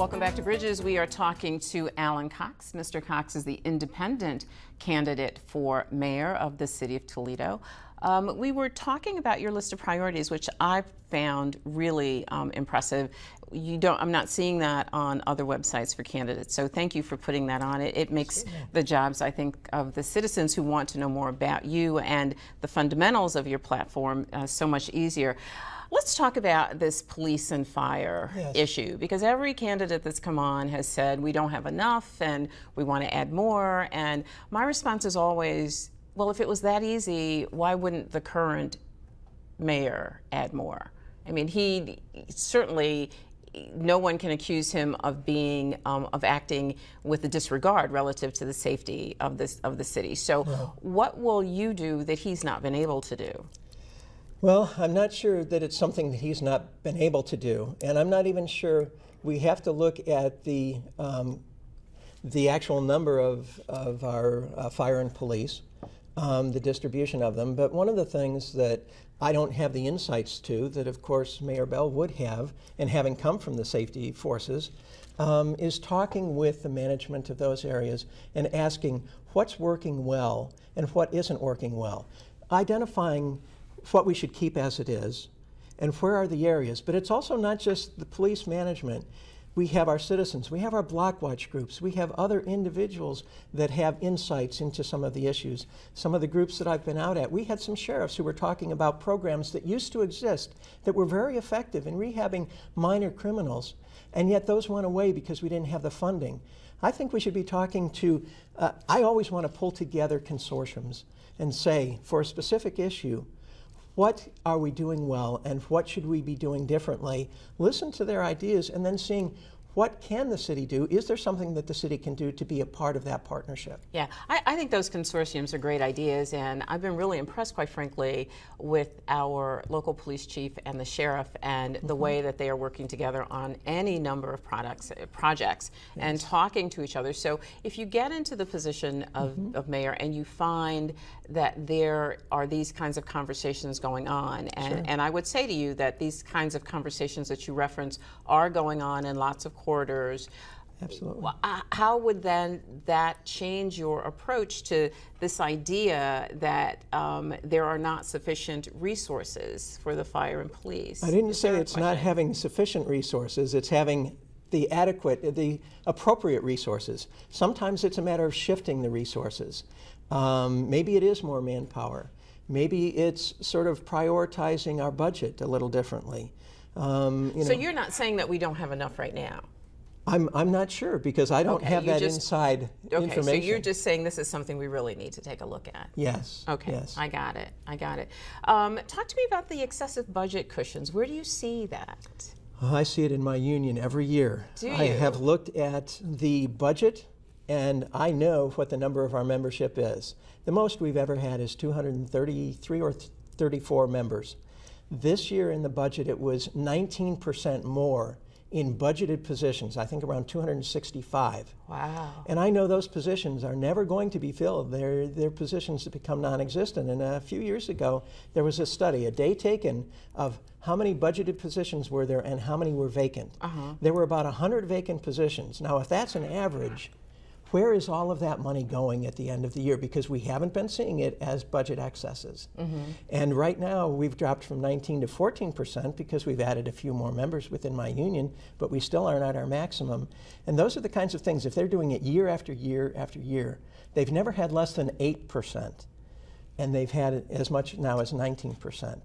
Welcome back to Bridges. We are talking to Alan Cox. Mr. Cox is the independent candidate for mayor of the city of Toledo. We were talking about your list of priorities, which I found really impressive. I'm not seeing that on other websites for candidates, so thank you for putting that on. It makes the jobs, I think, of the citizens who want to know more about you and the fundamentals of your platform so much easier. Let's talk about this police and fire issue, because every candidate that's come on has said we don't have enough and we want to add more. And my response is always, well, if it was that easy, why wouldn't the current mayor add more? I mean, he certainly, no one can accuse him of being of acting with a disregard relative to the safety of the city. So what will you do that he's not been able to do? Well, I'm not sure that it's something that he's not been able to do, and I'm not even sure we have to look at the actual number of our fire and police, the distribution of them. But one of the things that I don't have the insights to, that of course Mayor Bell would have, and having come from the safety forces, is talking with the management of those areas and asking what's working well and what isn't working well, identifying what we should keep as it is, and where are the areas. But it's also not just the police management. We have our citizens, we have our block watch groups, we have other individuals that have insights into some of the issues. Some of the groups that I've been out at, we had some sheriffs who were talking about programs that used to exist that were very effective in rehabbing minor criminals, and yet those went away because we didn't have the funding. I think we should be talking to, I always want to pull together consortiums and say, for a specific issue, what are we doing well and what should we be doing differently? Listen to their ideas and then seeing what can the city do? Is there something that the city can do to be a part of that partnership? Yeah, I think those consortiums are great ideas, and I've been really impressed, quite frankly, with our local police chief and the sheriff and the way that they are working together on any number of projects and talking to each other. So if you get into the position of mayor and you find that there are these kinds of conversations going on, and I would say to you that these kinds of conversations that you reference are going on in lots of corridors. Absolutely. How would then that change your approach to this idea that there are not sufficient resources for the fire and police? I didn't say it's not having sufficient resources, it's having the appropriate resources. Sometimes it's a matter of shifting the resources. Maybe it is more manpower. Maybe it's sort of prioritizing our budget a little differently. So you're not saying that we don't have enough right now? I'm not sure, because I don't have that inside information. So you're just saying this is something we really need to take a look at? Yes. Okay, yes. I got it. Talk to me about the excessive budget cushions. Where do you see that? I see it in my union every year. Do you? I have looked at the budget, and I know what the number of our membership is. The most we've ever had is 233 or 34 members. This year in the budget, it was 19% more in budgeted positions, I think around 265. Wow. And I know those positions are never going to be filled. They're positions that become non-existent. And a few years ago, there was a study, a day taken, of how many budgeted positions were there and how many were vacant. There were about 100 vacant positions. Now, if that's an average, where is all of that money going at the end of the year? Because we haven't been seeing it as budget excesses. And right now, we've dropped from 19 to 14% because we've added a few more members within my union, but we still aren't at our maximum. And those are the kinds of things, if they're doing it year after year after year, they've never had less than 8%. And they've had it as much now as 19%.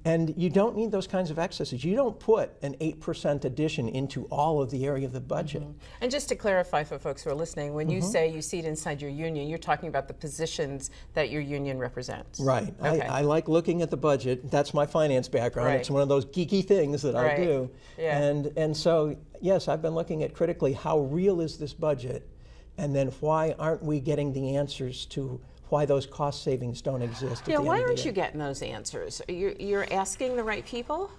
And you don't need those kinds of excesses. You don't put an 8% addition into all of the area of the budget. And just to clarify for folks who are listening, when you say you see it inside your union, you're talking about the positions that your union represents. Right. Okay. I like looking at the budget. That's my finance background. It's one of those geeky things that I do. And so, yes, I've been looking at critically how real is this budget, and then why aren't we getting the answers to why those cost savings don't exist. Yeah, why aren't you getting those answers? You're asking the right people?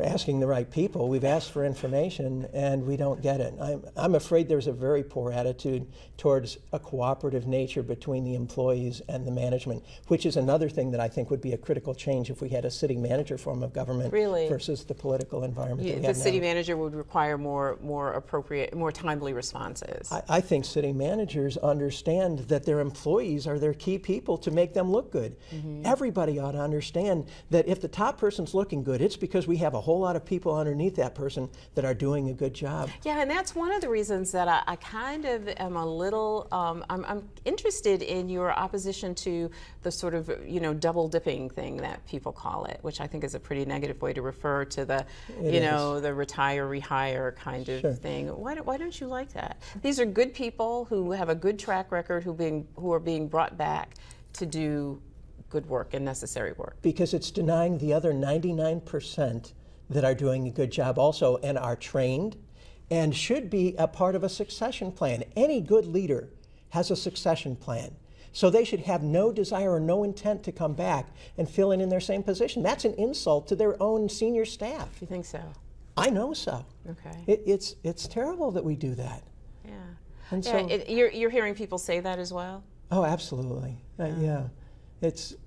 asking the right people. We've asked for information and we don't get it. I'm afraid there's a very poor attitude towards a cooperative nature between the employees and the management, which is another thing that I think would be a critical change if we had a city manager form of government versus the political environment that we The have city now. manager would require more appropriate, more timely responses. I think city managers understand that their employees are their key people to make them look good. Everybody ought to understand that if the top person's looking good, it's because we have a whole lot of people underneath that person that are doing a good job. Yeah, and that's one of the reasons that I kind of am a little, I'm interested in your opposition to the sort of, double dipping thing that people call it, which I think is a pretty negative way to refer to the, the retire, rehire kind of thing. Why don't you like that? These are good people who have a good track record who are being brought back to do good work and necessary work. Because it's denying the other 99% that are doing a good job also and are trained and should be a part of a succession plan. Any good leader has a succession plan. So they should have no desire or no intent to come back and fill in their same position. That's an insult to their own senior staff. You think so? I know so. Okay. It's terrible that we do that. Yeah. And Yeah, so, you're hearing people say that as well? oh, absolutely. Yeah.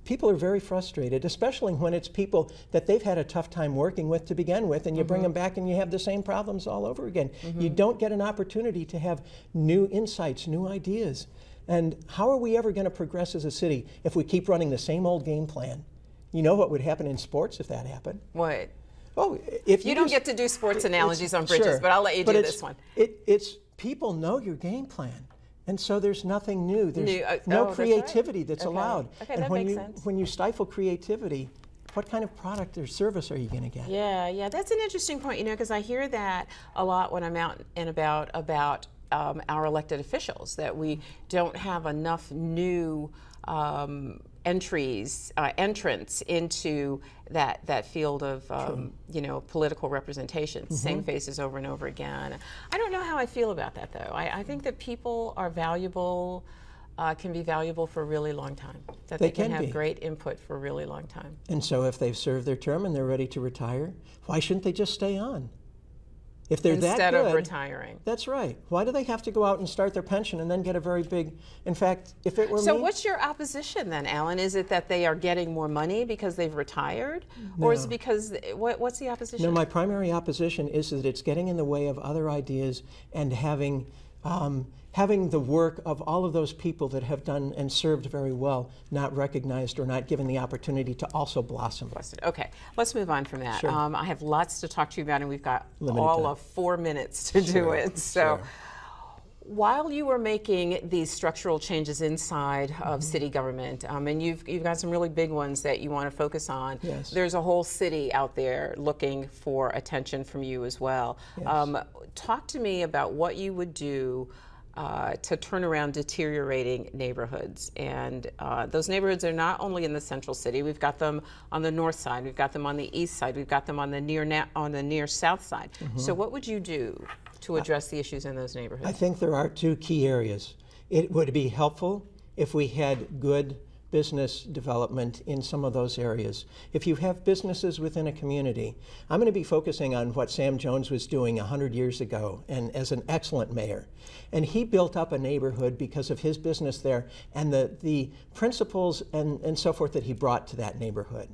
People are very frustrated, especially when it's people that they've had a tough time working with to begin with, and you bring them back and you have the same problems all over again. You don't get an opportunity to have new insights, new ideas. And how are we ever going to progress as a city if we keep running the same old game plan? You know what would happen in sports if that happened? What? Oh, if You don't get to do sports analogies on bridges, sure, but I'll let you do it's- this one. It's people know your game plan. And so there's nothing new. There's no that's right. creativity that's Okay. allowed. Okay, and that when makes you sense. when you stifle creativity, what kind of product or service are you going to get? Yeah, that's an interesting point, because I hear that a lot when I'm out and about our elected officials, that we don't have enough new entrants into that field of political representation, same faces over and over again. I don't know how I feel about that, though. I think that people are valuable, can be valuable for a really long time, that they can have be. great input for a really long time. And so if they've served their term and they're ready to retire, why shouldn't they just stay on? If they're Instead that good, of retiring. That's right. Why do they have to go out and start their pension and then get a very big, in fact, if it were So me, what's your opposition then, Alan? Is it that they are getting more money because they've retired? Or is it because, what's the opposition? No, my primary opposition is that it's getting in the way of other ideas and having the work of all of those people that have done and served very well not recognized or not given the opportunity to also blossom. Okay, let's move on from that. Sure. I have lots to talk to you about, and we've got Limited all time. of 4 minutes to do it. So, while you were making these structural changes inside of city government, and you've got some really big ones that you want to focus on, Yes. there's a whole city out there looking for attention from you as well. Yes. Talk to me about what you would do to turn around deteriorating neighborhoods. And those neighborhoods are not only in the central city. We've got them on the north side. We've got them on the east side. We've got them on the near south side. So what would you do to address the issues in those neighborhoods? I think there are two key areas. It would be helpful if we had good business development in some of those areas. If you have businesses within a community, I'm going to be focusing on what Sam Jones was doing 100 years ago, and as an excellent mayor. And he built up a neighborhood because of his business there and the principles and so forth that he brought to that neighborhood.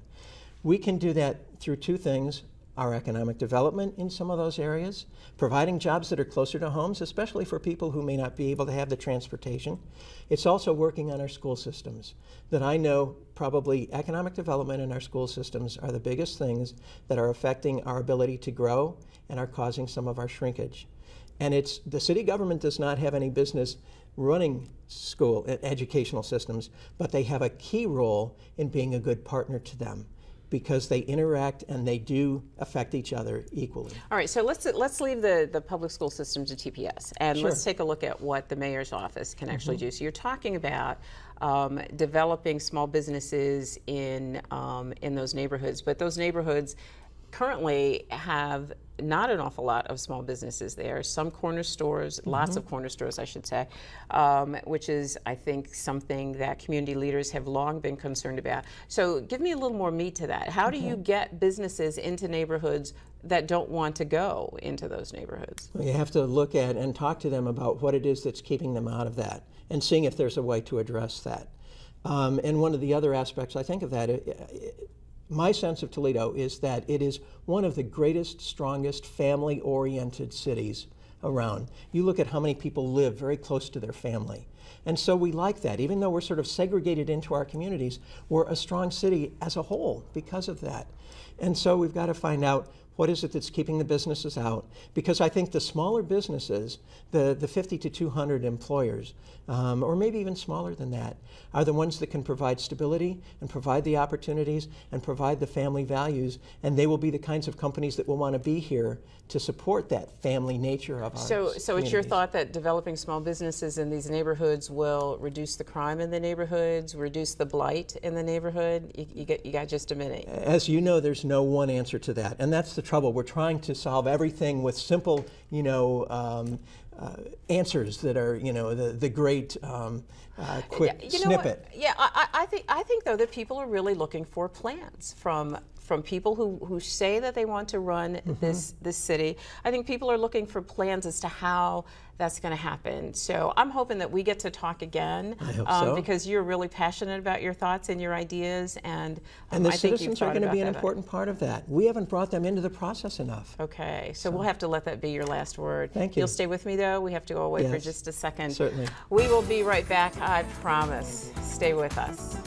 We can do that through two things: our economic development in some of those areas, providing jobs that are closer to homes, especially for people who may not be able to have the transportation. It's also working on our school systems. That I know probably economic development and our school systems are the biggest things that are affecting our ability to grow and are causing some of our shrinkage. And the city government does not have any business running school educational systems, but they have a key role in being a good partner to them, because they interact and they do affect each other equally. All right, so let's leave the public school system to TPS, and Sure. let's take a look at what the mayor's office can actually do. So you're talking about developing small businesses in those neighborhoods, but those neighborhoods currently have not an awful lot of small businesses there. Some corner stores, lots of corner stores, I should say, which is, I think, something that community leaders have long been concerned about. So give me a little more meat to that. How do you get businesses into neighborhoods that don't want to go into those neighborhoods? Well, you have to look at and talk to them about what it is that's keeping them out of that, and seeing if there's a way to address that. And one of the other aspects I think of that, my sense of Toledo is that it is one of the greatest, strongest family-oriented cities around. You look at how many people live very close to their family. And so we like that. Even though we're sort of segregated into our communities, we're a strong city as a whole because of that. And so we've got to find out what is it that's keeping the businesses out? Because I think the smaller businesses, the 50 to 200 employers, or maybe even smaller than that, are the ones that can provide stability and provide the opportunities and provide the family values, and they will be the kinds of companies that will want to be here to support that family nature of our So it's your communities. thought that developing small businesses in these neighborhoods will reduce the crime in the neighborhoods, reduce the blight in the neighborhood? You got just a minute. As you know, there's no one answer to that, and that's the trouble. We're trying to solve everything with simple, answers that are, the great quick snippet. I think though that people are really looking for plans from people who say that they want to run this city. I think people are looking for plans as to how that's going to happen. So I'm hoping that we get to talk again. I hope so. Because you're really passionate about your thoughts and your ideas, and the I think you've citizens are thought going to about be an that. important part of that. We haven't brought them into the process enough. Okay, so we'll have to let that be your last word. Thank you. You'll stay with me though? We have to go away for Yes, just a second. certainly. We will be right back, I promise. Stay with us.